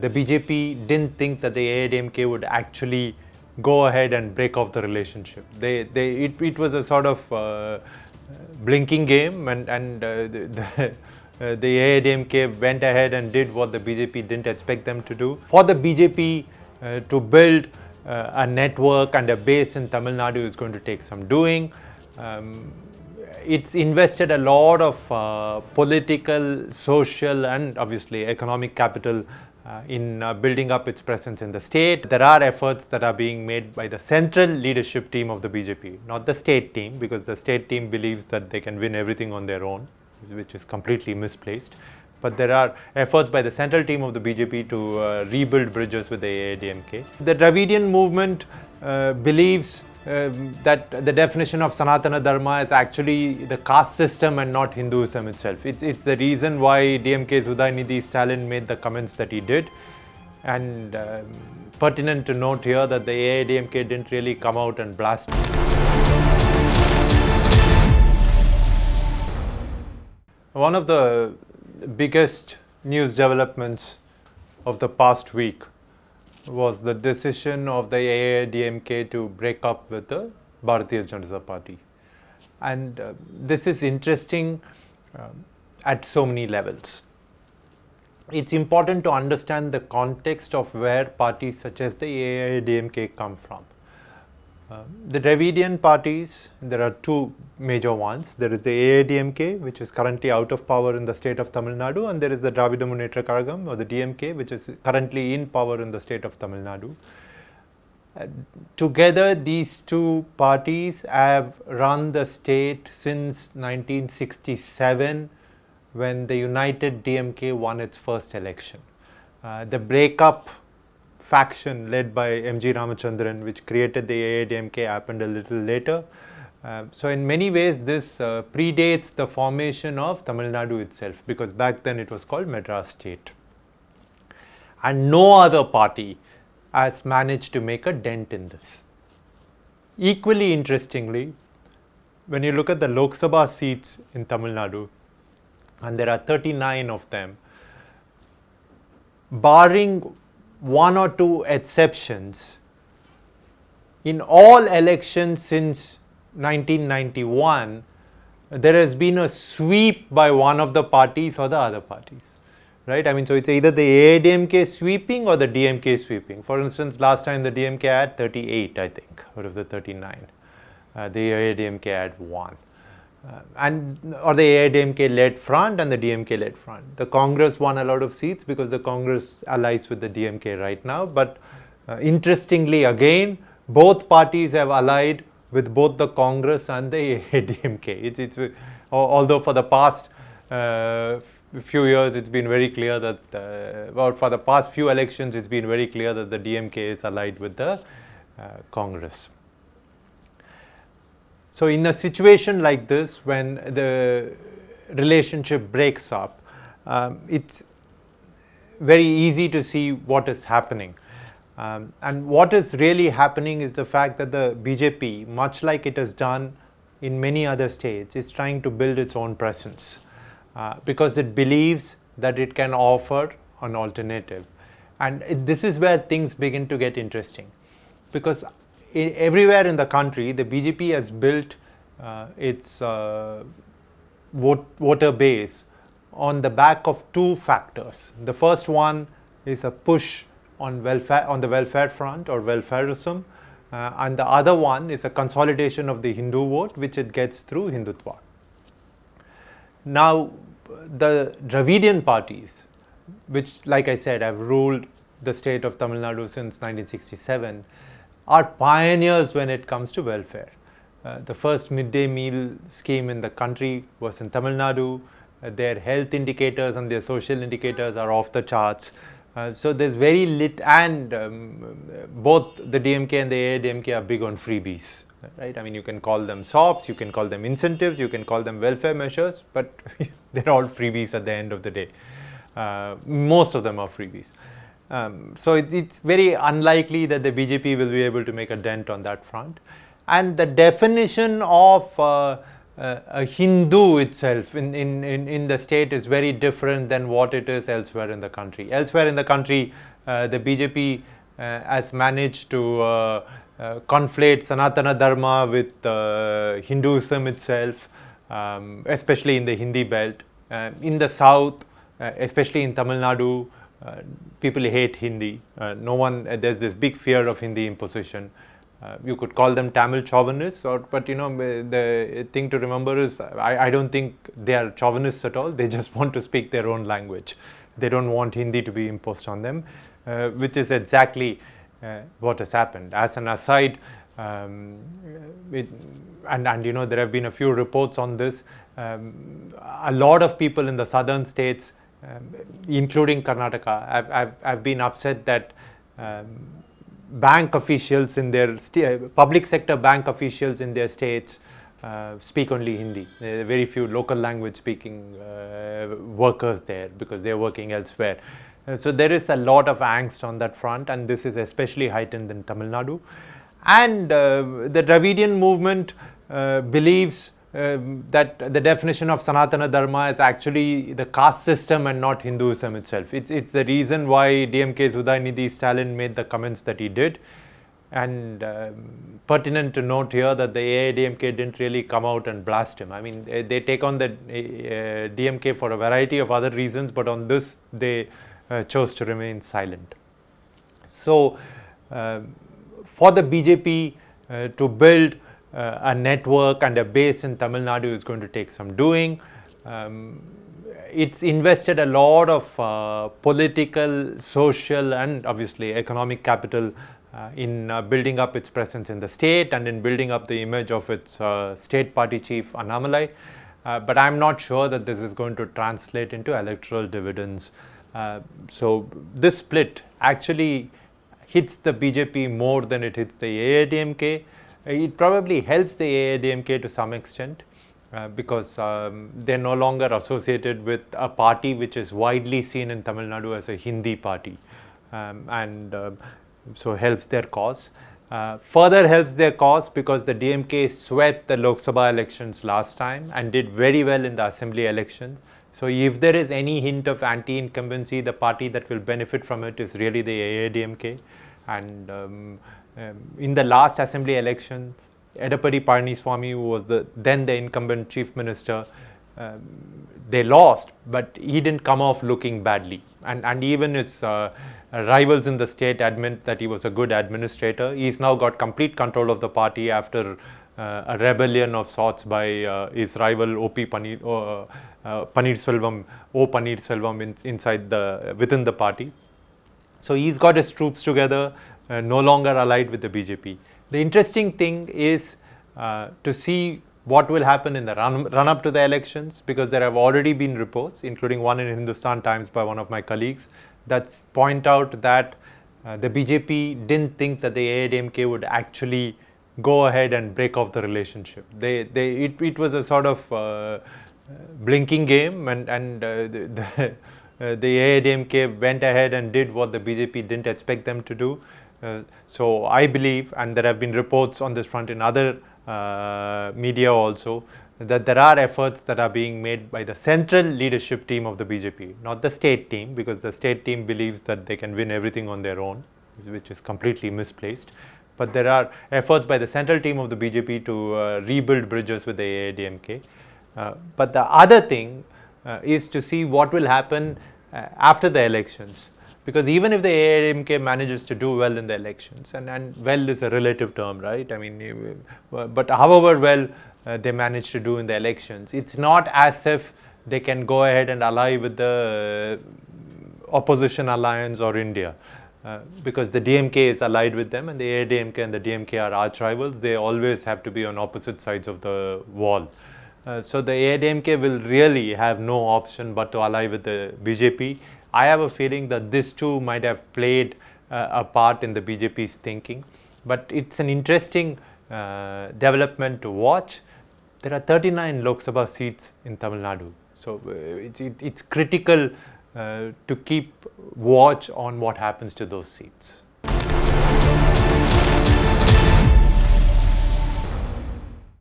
The BJP didn't think that the AIADMK would actually go ahead and break off the relationship. It was a sort of blinking game, and the AIADMK went ahead and did what the BJP didn't expect them to do. For the BJP to build a network and a base in Tamil Nadu is going to take some doing. It's invested a lot of political, social, and obviously economic capital in building up its presence in the state. There are efforts that are being made by the central leadership team of the BJP, not the state team, because the state team believes that they can win everything on their own, which is completely misplaced. But there are efforts by the central team of the BJP to rebuild bridges with the AIADMK. The Dravidian movement believes that the definition of Sanatana Dharma is actually the caste system and not Hinduism itself. It's the reason why DMK's Udayinidhi Stalin made the comments that he did. And pertinent to note here that the AIADMK didn't really come out and blast. One of the biggest news developments of the past week was the decision of the AIADMK to break up with the Bharatiya Janata Party. And this is interesting at so many levels. It's important to understand the context of where parties such as the AIADMK come from. The Dravidian parties, there are two major ones. There is the AIADMK, which is currently out of power in the state of Tamil Nadu, and there is the Dravida Munnetra Kazhagam, or the DMK, which is currently in power in the state of Tamil Nadu. Together, these two parties have run the state since 1967, when the United DMK won its first election. The breakup faction led by M.G. Ramachandran, which created the AIADMK, happened a little later. So in many ways, this predates the formation of Tamil Nadu itself, because back then it was called Madras State. And no other party has managed to make a dent in this. Equally interestingly, when you look at the Lok Sabha seats in Tamil Nadu, and there are 39 of them, barring one or two exceptions, in all elections since 1991, there has been a sweep by one of the parties or the other parties, right? I mean, so it's either the AIADMK sweeping or the DMK sweeping. For instance, last time the DMK had 38, I think, out of the 39. The AIADMK had 1. Or the AIADMK led front and the DMK led front. The Congress won a lot of seats because the Congress allies with the DMK right now. But interestingly, again, both parties have allied with both the Congress and the AIADMK. Although for the past few years, it's been very clear that, or for the past few elections, it's been very clear that the DMK is allied with the Congress. So in a situation like this, when the relationship breaks up, it's very easy to see what is happening. And what is really happening is the fact that the BJP, much like it has done in many other states, is trying to build its own presence because it believes that it can offer an alternative. And this is where things begin to get interesting, because everywhere in the country, the BJP has built its voter base on the back of two factors. The first one is a push on the welfare front, or welfareism, and the other one is a consolidation of the Hindu vote, which it gets through Hindutva. Now, the Dravidian parties, which, like I said, have ruled the state of Tamil Nadu since 1967, are pioneers when it comes to welfare. The first midday meal scheme in the country was in Tamil Nadu. Their health indicators and their social indicators are off the charts. So there's very little, and both the DMK and the AIADMK are big on freebies, right? I mean, you can call them SOPs, you can call them incentives, you can call them welfare measures, but they're all freebies at the end of the day. Most of them are freebies. So it's very unlikely that the BJP will be able to make a dent on that front. And the definition of a Hindu itself in the state is very different than what it is elsewhere in the country. Elsewhere in the country, the BJP has managed to conflate Sanatana Dharma with Hinduism itself, especially in the Hindi belt. In the south, especially in Tamil Nadu, people hate Hindi. There's this big fear of Hindi imposition. You could call them Tamil chauvinists, but the thing to remember is I don't think they are chauvinists at all. They just want to speak their own language. They don't want Hindi to be imposed on them, which is exactly what has happened. As an aside, there have been a few reports on this. A lot of people in the southern states, including Karnataka, have been upset that bank officials in their public sector bank officials in their states speak only Hindi. There are very few local language speaking workers there because they are working elsewhere. So there is a lot of angst on that front, and this is especially heightened in Tamil Nadu. And the Dravidian movement believes that the definition of Sanatana Dharma is actually the caste system and not Hinduism itself. It's the reason why DMK's Udayinidhi Stalin made the comments that he did. And pertinent to note here that the AIADMK didn't really come out and blast him. I mean, they take on the DMK for a variety of other reasons, but on this they chose to remain silent. So for the BJP to build a network and a base in Tamil Nadu is going to take some doing. It's invested a lot of political, social and obviously economic capital in building up its presence in the state and in building up the image of its state party chief Annamalai. But I'm not sure that this is going to translate into electoral dividends. So this split actually hits the BJP more than it hits the AIADMK. It probably helps the AIADMK to some extent because they're no longer associated with a party which is widely seen in Tamil Nadu as a Hindi party, so helps their cause. Further helps their cause because the DMK swept the Lok Sabha elections last time and did very well in the assembly election. So if there is any hint of anti-incumbency, the party that will benefit from it is really the AIADMK. And in the last assembly election, Edappadi Palaniswamy, who was then the incumbent chief minister, they lost, but he didn't come off looking badly. And even his rivals in the state admit that he was a good administrator. He's now got complete control of the party after a rebellion of sorts by his rival Paneerselvam within the party. So he's got his troops together, no longer allied with the BJP. The interesting thing is to see what will happen in the run up to the elections, because there have already been reports, including one in Hindustan Times by one of my colleagues, that point out that the BJP didn't think that the AIADMK would actually go ahead and break off the relationship. It was a sort of blinking game, and the AIADMK went ahead and did what the BJP didn't expect them to do. So I believe, and there have been reports on this front in other media also, that there are efforts that are being made by the central leadership team of the BJP, not the state team, because the state team believes that they can win everything on their own, which is completely misplaced. But there are efforts by the central team of the BJP to rebuild bridges with the AIADMK. But the other thing is to see what will happen after the elections. Because even if the AIADMK manages to do well in the elections, and well is a relative term, right? I mean, but however well they manage to do in the elections, it's not as if they can go ahead and ally with the opposition alliance or India. Because the DMK is allied with them, and the AIADMK and the DMK are arch rivals. They always have to be on opposite sides of the wall. So the AIADMK will really have no option but to ally with the BJP. I have a feeling that this too might have played a part in the BJP's thinking. But it's an interesting development to watch. There are 39 Lok Sabha seats in Tamil Nadu. So it's critical to keep watch on what happens to those seats.